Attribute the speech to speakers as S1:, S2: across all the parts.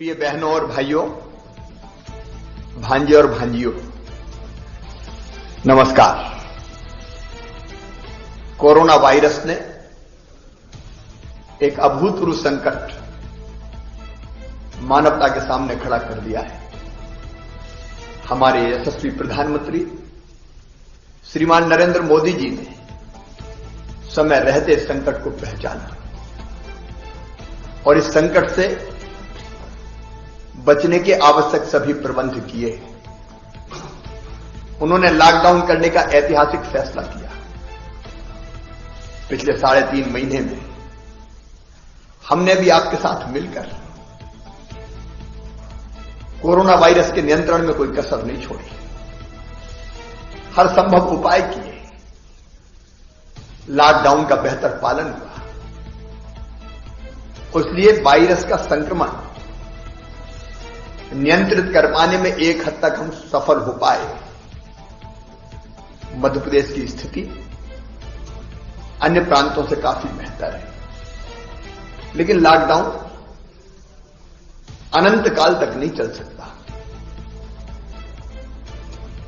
S1: प्रिय बहनों और भाइयों, भांजे और भांजियों, नमस्कार। कोरोना वायरस ने एक अभूतपूर्व संकट मानवता के सामने खड़ा कर दिया है। हमारे यशस्वी प्रधानमंत्री श्रीमान नरेंद्र मोदी जी ने समय रहते संकट को पहचाना और इस संकट से बचने के आवश्यक सभी प्रबंध किए। उन्होंने लॉकडाउन करने का ऐतिहासिक फैसला किया। पिछले 3.5 महीने में हमने भी आपके साथ मिलकर कोरोना वायरस के नियंत्रण में कोई कसर नहीं छोड़ी। हर संभव उपाय किए। लॉकडाउन का बेहतर पालन हुआ। इसलिए वायरस का संक्रमण नियंत्रित कर पाने में एक हद तक हम सफल हो पाए। मध्य प्रदेश की स्थिति अन्य प्रांतों से काफी बेहतर है, लेकिन लॉकडाउन अनंत काल तक नहीं चल सकता।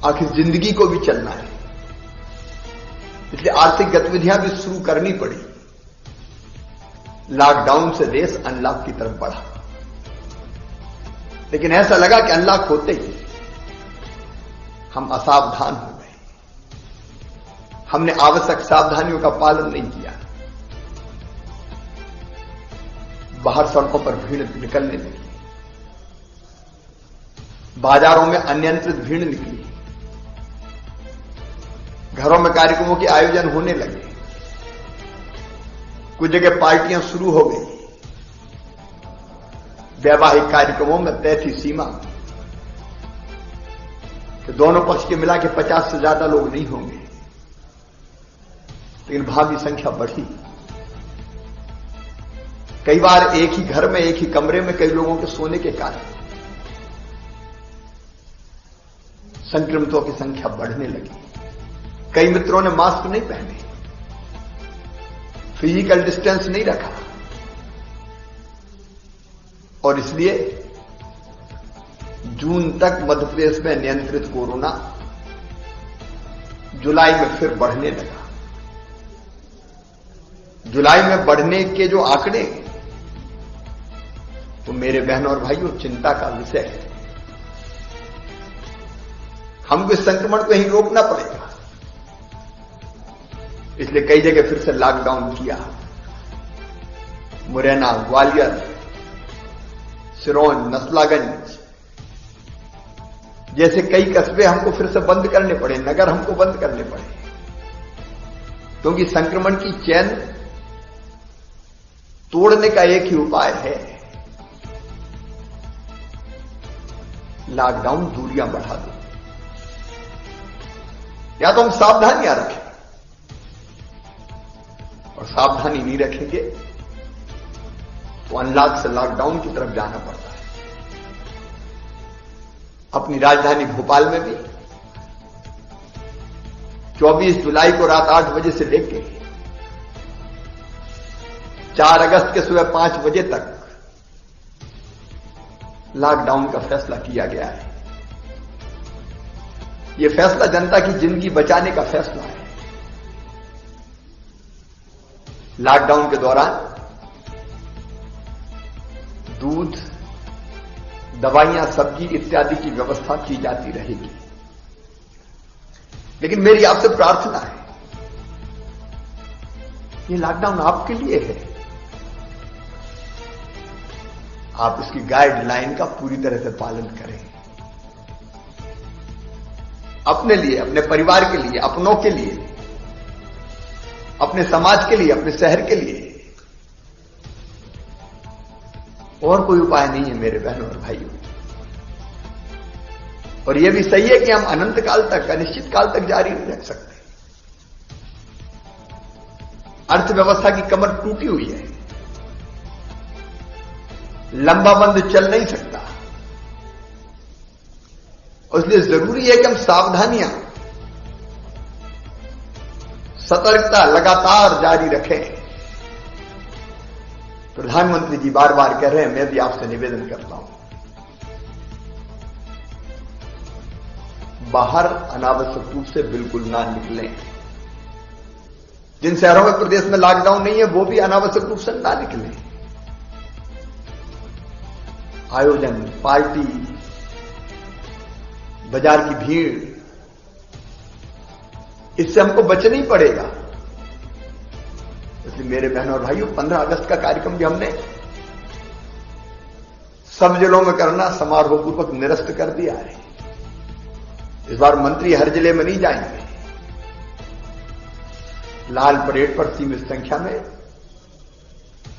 S1: आखिर जिंदगी को भी चलना है, इसलिए आर्थिक गतिविधियां भी शुरू करनी पड़ी। लॉकडाउन से देश अनलॉक की तरफ बढ़ा, लेकिन ऐसा लगा कि अनलॉक होते ही हम असावधान हो गए। हमने आवश्यक सावधानियों का पालन नहीं किया। बाहर सड़कों पर भीड़ निकलने लगी, बाजारों में अनियंत्रित भीड़ निकली, घरों में कार्यक्रमों के आयोजन होने लगे, कुछ जगह पार्टियां शुरू हो गई। वैवाहिक कार्यक्रमों में तय थी सीमा कि दोनों पक्ष के मिला के 50 से ज्यादा लोग नहीं होंगे, लेकिन भावी संख्या बढ़ी। कई बार एक ही घर में, एक ही कमरे में कई लोगों के सोने के कारण संक्रमितों की संख्या बढ़ने लगी। कई मित्रों ने मास्क नहीं पहने, फिजिकल डिस्टेंस नहीं रखा, और इसलिए जून तक मध्य प्रदेश में नियंत्रित कोरोना जुलाई में फिर बढ़ने लगा। जुलाई में बढ़ने के जो आंकड़े, तो मेरे बहनों और भाइयों चिंता का विषय है। हमको इस संक्रमण को ही रोकना पड़ेगा। इसलिए कई जगह फिर से लॉकडाउन किया। मुरैना, ग्वालियर, सिरोंज, नसलागंज जैसे कई कस्बे हमको फिर से बंद करने पड़े, नगर हमको बंद करने पड़े, क्योंकि संक्रमण की चेन तोड़ने का एक ही उपाय है, लॉकडाउन, दूरियां बढ़ा दो। या तो हम सावधानियां रखें, और सावधानी नहीं रखेंगे तो अनलॉक से लॉकडाउन की तरफ जाना पड़ता है। अपनी राजधानी भोपाल में भी 24 जुलाई को रात 8 बजे से लेकर 4 अगस्त के सुबह 5 बजे तक लॉकडाउन का फैसला किया गया है। यह फैसला जनता की जिंदगी बचाने का फैसला है। लॉकडाउन के दौरान दूध, दवाइयां, सब्जी इत्यादि की व्यवस्था की जाती रहेगी। लेकिन मेरी आपसे प्रार्थना है, ये लॉकडाउन आपके लिए है। आप इसकी गाइडलाइन का पूरी तरह से पालन करें। अपने लिए, अपने परिवार के लिए, अपनों के लिए, अपने समाज के लिए, अपने शहर के लिए। और कोई उपाय नहीं है मेरे बहनों और भाइयों। और यह भी सही है कि हम अनंत काल तक, अनिश्चित काल तक जारी नहीं रख सकते। अर्थव्यवस्था की कमर टूटी हुई है, लंबा बंद चल नहीं सकता। इसलिए जरूरी है कि हम सावधानियां, सतर्कता लगातार जारी रखें। प्रधानमंत्री जी बार बार कह रहे हैं, मैं भी आपसे निवेदन करता हूं, बाहर अनावश्यक रूप से बिल्कुल ना निकलें। जिन शहरों में प्रदेश में लॉकडाउन नहीं है वो भी अनावश्यक रूप से ना निकलें। आयोजन, पार्टी, बाजार की भीड़, इससे हमको बचना ही पड़ेगा। इसलिए मेरे बहनों और भाइयों, 15 अगस्त का कार्यक्रम भी हमने सब जिलों में करना समारोह पूर्वक निरस्त कर दिया है। इस बार मंत्री हर जिले में नहीं जाएंगे। लाल परेड पर सीमित संख्या में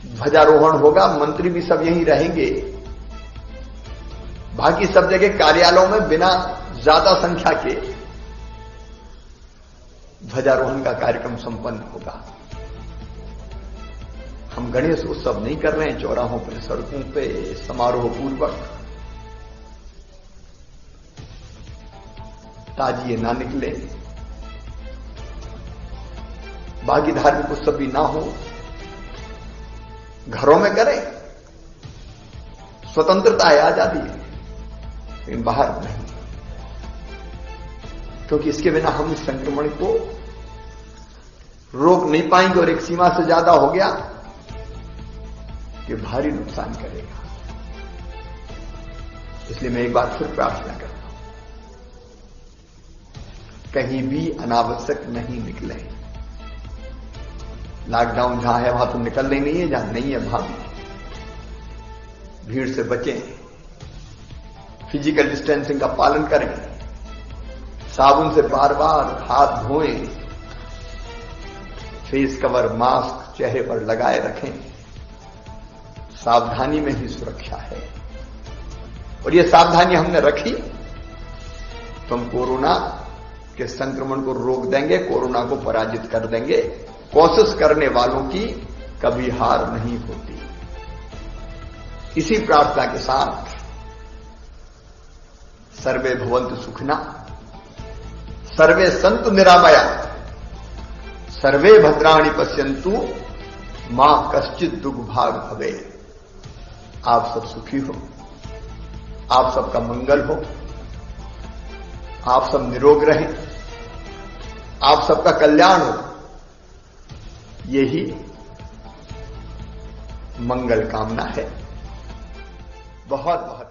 S1: ध्वजारोहण होगा, मंत्री भी सब यहीं रहेंगे। बाकी सब जगह कार्यालयों में बिना ज्यादा संख्या के ध्वजारोहण का कार्यक्रम संपन्न होगा। हम गणेश उत्सव नहीं कर रहे हैं चौराहों पर, सड़कों पे समारोह पूर्वक। ताजिए ना निकले, बाकी धार्मिक उत्सव भी ना हो, घरों में करें। स्वतंत्रता है, आजादी है, लेकिन बाहर नहीं, क्योंकि इसके बिना हम इस संक्रमण को रोक नहीं पाएंगे और एक सीमा से ज्यादा हो गया कि भारी नुकसान करेगा। इसलिए मैं एक बार फिर प्रार्थना करता हूं, कहीं भी अनावश्यक नहीं निकले। लॉकडाउन जहां है वहां तो निकलना ही नहीं है, जहां नहीं है वहां भी भीड़ से बचें, फिजिकल डिस्टेंसिंग का पालन करें, साबुन से बार बार हाथ धोएं, फेस कवर, मास्क चेहरे पर लगाए रखें। सावधानी में ही सुरक्षा है, और ये सावधानी हमने रखी तो हम कोरोना के संक्रमण को रोक देंगे, कोरोना को पराजित कर देंगे। कोशिश करने वालों की कभी हार नहीं होती। इसी प्रार्थना के साथ सर्वे भवन्तु सुखिना, सर्वे सन्तु निरामया, सर्वे भद्राणि पश्यन्तु, मां कश्चित् दुर्भाग भवेत्। आप सब सुखी हो, आप सबका मंगल हो, आप सब निरोग रहें, आप सबका कल्याण हो, यही मंगल कामना है। बहुत बहुत